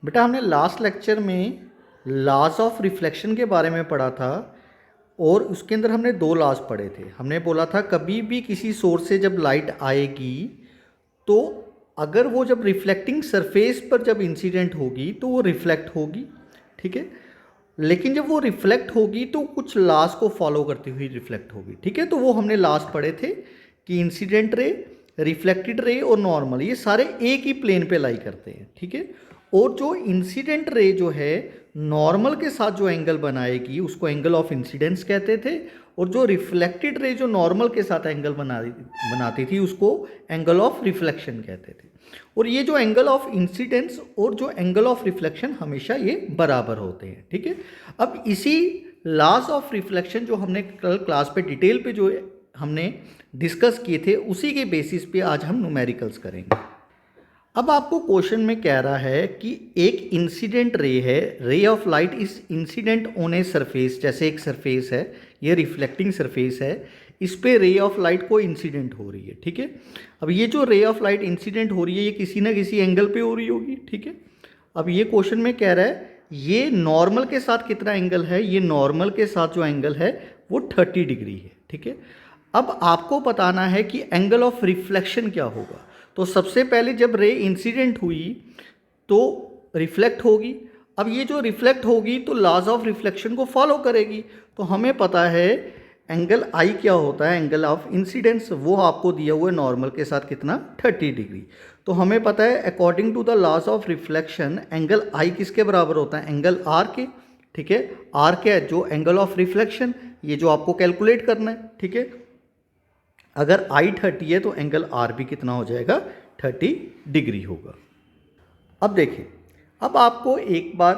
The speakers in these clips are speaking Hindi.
बेटा हमने लास्ट लेक्चर में लॉज ऑफ रिफ्लेक्शन के बारे में पढ़ा था और उसके अंदर हमने दो लॉज पढ़े थे। हमने बोला था कभी भी किसी सोर्स से जब लाइट आएगी तो अगर वो जब रिफ्लेक्टिंग सरफेस पर जब इंसिडेंट होगी तो वो रिफ्लेक्ट होगी, ठीक है। लेकिन जब वो रिफ्लेक्ट होगी तो कुछ लॉज को फॉलो करती हुई रिफ्लेक्ट होगी, ठीक है। तो वो हमने लॉज पढ़े थे कि इंसिडेंट रे, रिफ्लेक्टेड रे और नॉर्मल ये सारे एक ही प्लेन पे लाई करते हैं, ठीक है। और जो इंसिडेंट रे जो है नॉर्मल के साथ जो एंगल बनाएगी उसको एंगल ऑफ इंसिडेंस कहते थे, और जो रिफ्लेक्टेड रे जो नॉर्मल के साथ एंगल बनाती थी उसको एंगल ऑफ रिफ्लेक्शन कहते थे। और ये जो एंगल ऑफ इंसिडेंस और जो एंगल ऑफ रिफ्लेक्शन हमेशा ये बराबर होते हैं, ठीक है। अब इसी लॉज ऑफ रिफ्लेक्शन जो हमने कल क्लास पे डिटेल पे जो हमने डिस्कस किए थे उसी के बेसिस पे आज हम न्यूमेरिकल्स करेंगे। अब आपको क्वेश्चन में कह रहा है कि एक इंसिडेंट रे है, ray of light is incident on a surface, जैसे एक सरफेस है, ये रिफ्लेक्टिंग सरफेस है, इस पे रे ऑफ लाइट को इंसिडेंट हो रही है, ठीक है। अब ये जो रे ऑफ लाइट इंसिडेंट हो रही है ये किसी ना किसी एंगल पे हो रही होगी, ठीक है। अब ये क्वेश्चन में कह रहा है ये नॉर्मल के साथ कितना एंगल है, ये नॉर्मल के साथ जो एंगल है वो 30 डिग्री है, ठीक है। अब आपको बताना है कि एंगल ऑफ रिफ्लेक्शन क्या होगा। तो सबसे पहले जब रे इंसिडेंट हुई तो रिफ्लेक्ट होगी। अब ये जो रिफ्लेक्ट होगी तो लॉज ऑफ रिफ्लेक्शन को फॉलो करेगी। तो हमें पता है एंगल आई क्या होता है, एंगल ऑफ इंसिडेंस, वो आपको दिया हुआ है नॉर्मल के साथ कितना 30 डिग्री। तो हमें पता है according to the laws of reflection angle i किसके बराबर होता है, एंगल आर के, ठीक है। आर क्या है, जो एंगल ऑफ रिफ्लेक्शन, ये जो आपको कैलकुलेट करना है, ठीक है। अगर आई 30 है तो एंगल आर भी कितना हो जाएगा 30 डिग्री होगा। अब देखिए, अब आपको एक बार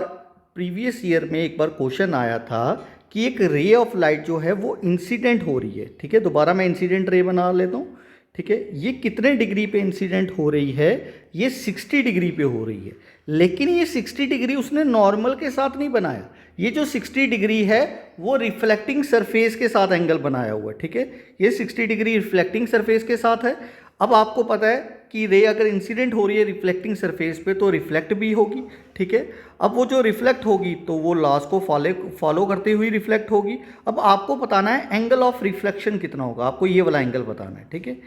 प्रीवियस ईयर में एक बार क्वेश्चन आया था कि एक रे ऑफ लाइट जो है वो इंसिडेंट हो रही है, ठीक है। दोबारा मैं इंसिडेंट रे बना लेता हूँ, ठीक है। ये कितने डिग्री पे इंसिडेंट हो रही है, ये 60 डिग्री पे हो रही है। लेकिन ये 60 डिग्री उसने नॉर्मल के साथ नहीं बनाया, ये जो 60 डिग्री है वो रिफ्लेक्टिंग सरफेस के साथ एंगल बनाया हुआ है, ठीक है। ये 60 डिग्री रिफ्लेक्टिंग सरफेस के साथ है। अब आपको पता है कि रे अगर इंसिडेंट हो रही है रिफ्लेक्टिंग सरफेस पे तो रिफ्लेक्ट भी होगी, ठीक है। अब वो जो रिफ्लेक्ट होगी तो वो लॉज को फॉलो करते हुए रिफ्लेक्ट होगी। अब आपको बताना है एंगल ऑफ रिफ्लेक्शन कितना होगा, आपको ये वाला एंगल बताना है, ठीक है।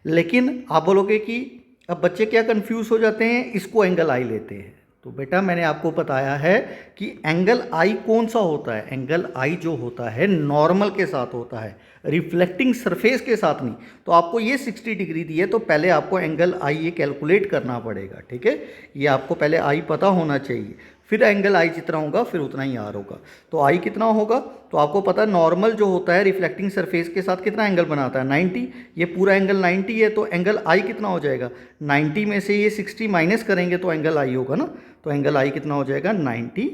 लेकिन आप बोलोगे कि अब बच्चे क्या कंफ्यूज हो जाते हैं, इसको एंगल आई लेते हैं। तो बेटा मैंने आपको बताया है कि एंगल आई कौन सा होता है, एंगल आई जो होता है नॉर्मल के साथ होता है, रिफ्लेक्टिंग सरफेस के साथ नहीं। तो आपको ये 60 डिग्री दी है तो पहले आपको एंगल आई ये कैलकुलेट करना पड़ेगा, ठीक है। ये आपको पहले आई पता होना चाहिए, फिर एंगल आई जितना होगा फिर उतना ही आर होगा। तो आई कितना होगा, तो आपको पता है नॉर्मल जो होता है रिफ्लेक्टिंग सरफेस के साथ कितना एंगल बनाता है 90, ये पूरा एंगल 90 है। तो एंगल आई कितना हो जाएगा, 90 में से ये 60 माइनस करेंगे तो एंगल आई होगा ना। तो एंगल आई कितना हो जाएगा 90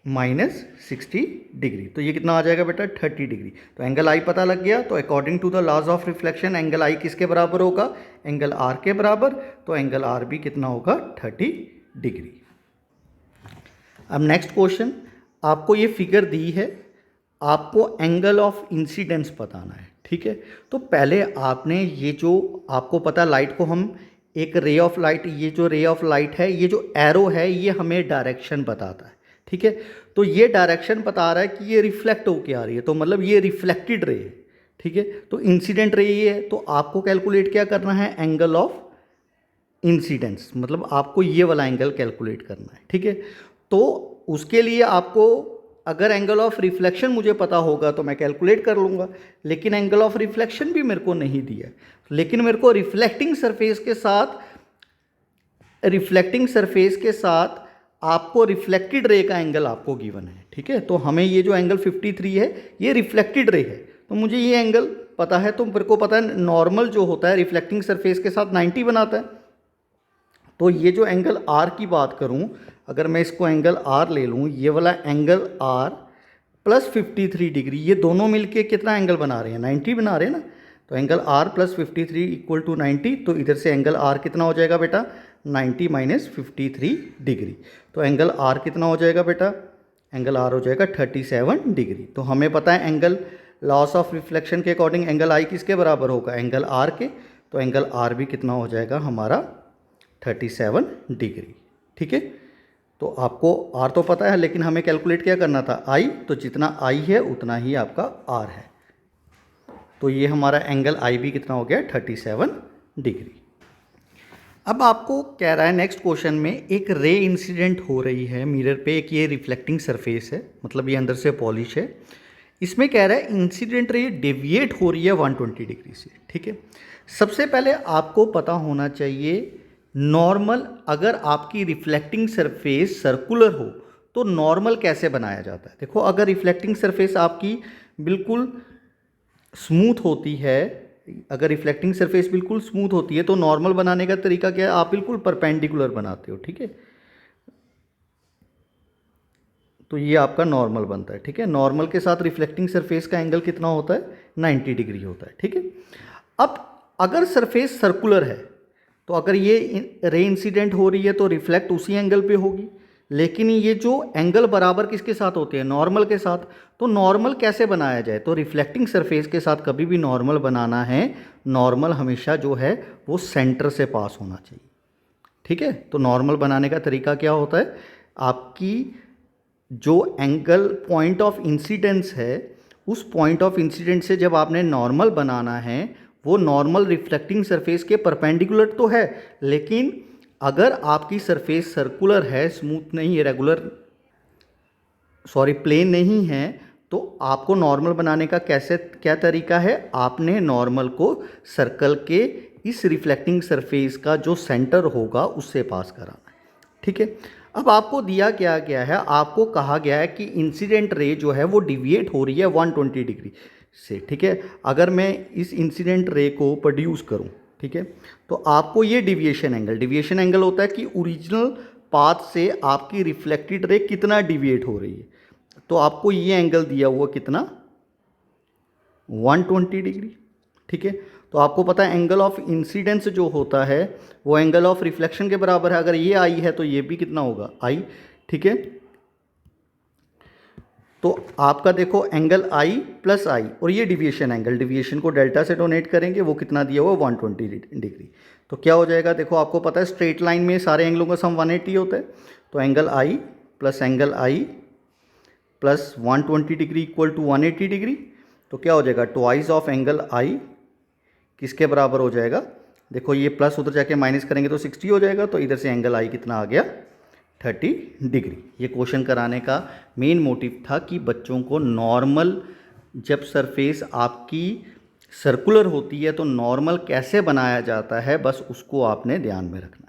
माइनस 60 डिग्री, तो ये कितना आ जाएगा बेटा 30 डिग्री। तो एंगल आई पता लग गया। तो according to the laws of reflection angle i किसके बराबर होगा, एंगल आर के बराबर। तो एंगल आर भी कितना होगा 30 डिग्री। अब नेक्स्ट क्वेश्चन, आपको ये फिगर दी है, आपको एंगल ऑफ इंसिडेंस बताना है, ठीक है। तो पहले आपने ये जो आपको पता लाइट को हम एक रे ऑफ लाइट, ये जो रे ऑफ लाइट है ये जो एरो है ये हमें डायरेक्शन बताता है, ठीक है। तो ये डायरेक्शन बता रहा है कि ये रिफ्लेक्ट होके आ रही है, तो मतलब ये रिफ्लेक्टेड रे है, ठीक है। तो इंसिडेंट रे ये है, तो आपको कैलकुलेट क्या करना है, एंगल ऑफ इंसिडेंस, मतलब आपको ये वाला एंगल कैलकुलेट करना है, ठीक है। तो उसके लिए आपको अगर एंगल ऑफ रिफ्लेक्शन मुझे पता होगा तो मैं कैलकुलेट कर लूँगा, लेकिन एंगल ऑफ रिफ्लेक्शन भी मेरे को नहीं दिया, लेकिन मेरे को रिफ्लेक्टिंग सरफेस के साथ आपको रिफ्लेक्टेड रे का एंगल आपको गिवन है, ठीक है। तो हमें ये जो एंगल 53 है ये रिफ्लेक्टेड रे है, तो मुझे ये एंगल पता है। तो मेरे को पता है नॉर्मल जो होता है रिफ्लेक्टिंग सरफेस के साथ 90 बनाता है। तो ये जो एंगल आर की बात करूं, अगर मैं इसको एंगल आर ले लूं, ये वाला एंगल आर प्लस 53 डिग्री, ये दोनों मिलके कितना एंगल बना रहे हैं 90 बना रहे हैं ना। तो angle r plus 53 equal to 90, तो इधर से एंगल आर कितना हो जाएगा बेटा 90 माइनस 53 डिग्री। तो एंगल आर कितना हो जाएगा बेटा, एंगल आर हो जाएगा 37 डिग्री। तो हमें पता है एंगल लॉस ऑफ रिफ्लेक्शन के अकॉर्डिंग एंगल आई किसके बराबर होगा, एंगल आर के। तो एंगल आर भी कितना हो जाएगा हमारा 37 डिग्री, ठीक है। तो आपको आर तो पता है, लेकिन हमें कैलकुलेट क्या करना था, आई, तो जितना आई है उतना ही आपका आर है। तो ये हमारा एंगल आई भी कितना हो गया, 37 डिग्री। अब आपको कह रहा है नेक्स्ट क्वेश्चन में, एक रे इंसिडेंट हो रही है मिरर पे, एक ये रिफ्लेक्टिंग सरफेस है, मतलब ये अंदर से पॉलिश है। इसमें कह रहा है इंसिडेंट रे डेविएट हो रही है 120 डिग्री से, ठीक है। सबसे पहले आपको पता होना चाहिए नॉर्मल, अगर आपकी रिफ्लेक्टिंग सरफेस सर्कुलर हो तो नॉर्मल कैसे बनाया जाता है। देखो, अगर रिफ्लेक्टिंग सरफेस आपकी बिल्कुल स्मूथ होती है, अगर रिफ्लेक्टिंग सरफेस बिल्कुल स्मूथ होती है तो नॉर्मल बनाने का तरीका क्या है, आप बिल्कुल परपेंडिकुलर बनाते हो, ठीक है। तो ये आपका नॉर्मल बनता है, ठीक है। नॉर्मल के साथ रिफ्लेक्टिंग सरफेस का एंगल कितना होता है, 90 डिग्री होता है, ठीक है। अब अगर सरफेस सर्कुलर है तो अगर ये रे इंसिडेंट हो रही है तो रिफ्लेक्ट उसी एंगल पे होगी, लेकिन ये जो एंगल बराबर किसके साथ होते हैं, नॉर्मल के साथ। तो नॉर्मल कैसे बनाया जाए, तो रिफ्लेक्टिंग सरफेस के साथ कभी भी नॉर्मल बनाना है, नॉर्मल हमेशा जो है वो सेंटर से पास होना चाहिए, ठीक है। तो नॉर्मल बनाने का तरीका क्या होता है, आपकी जो एंगल पॉइंट ऑफ इंसिडेंस है, उस पॉइंट ऑफ इंसिडेंस से जब आपने नॉर्मल बनाना है, वो नॉर्मल रिफ्लेक्टिंग सरफेस के परपेंडिकुलर तो है, लेकिन अगर आपकी सरफेस सर्कुलर है, स्मूथ नहीं है, रेगुलर प्लेन नहीं है, तो आपको नॉर्मल बनाने का कैसे क्या तरीका है, आपने नॉर्मल को सर्कल के इस रिफ्लेक्टिंग सरफेस का जो सेंटर होगा उससे पास कराना है, ठीक है। अब आपको दिया क्या गया है, आपको कहा गया है कि इंसिडेंट रे जो है वो डिविएट हो रही है 120 डिग्री से, ठीक है। अगर मैं इस इंसिडेंट रे को प्रोड्यूस करूं, ठीक है, तो आपको ये डिविएशन एंगल होता है कि ओरिजिनल पाथ से आपकी रिफ्लेक्टेड रे कितना डिविएट हो रही है। तो आपको ये एंगल दिया हुआ कितना, 120 डिग्री, ठीक है। तो आपको पता है एंगल ऑफ इंसिडेंस जो होता है वो एंगल ऑफ रिफ्लेक्शन के बराबर है। अगर ये आई है तो ये भी कितना होगा, आई, ठीक है। तो आपका देखो एंगल आई प्लस आई, और ये डिविएशन एंगल, डिविएशन को डेल्टा से डोनेट करेंगे, वो कितना दिया हुआ 120 डिग्री। तो क्या हो जाएगा, देखो आपको पता है स्ट्रेट लाइन में सारे एंगलों का सम 180 होता है। तो angle i plus 120 degree equal to 180 degree. तो क्या हो जाएगा, ट्वाइस ऑफ एंगल आई किसके बराबर हो जाएगा, देखो ये प्लस उधर जाके माइनस करेंगे तो 60 हो जाएगा। तो इधर से एंगल आई कितना आ गया, 30 डिग्री। ये क्वेश्चन कराने का मेन मोटिव था कि बच्चों को नॉर्मल, जब सरफेस आपकी सर्कुलर होती है तो नॉर्मल कैसे बनाया जाता है, बस उसको आपने ध्यान में रखना।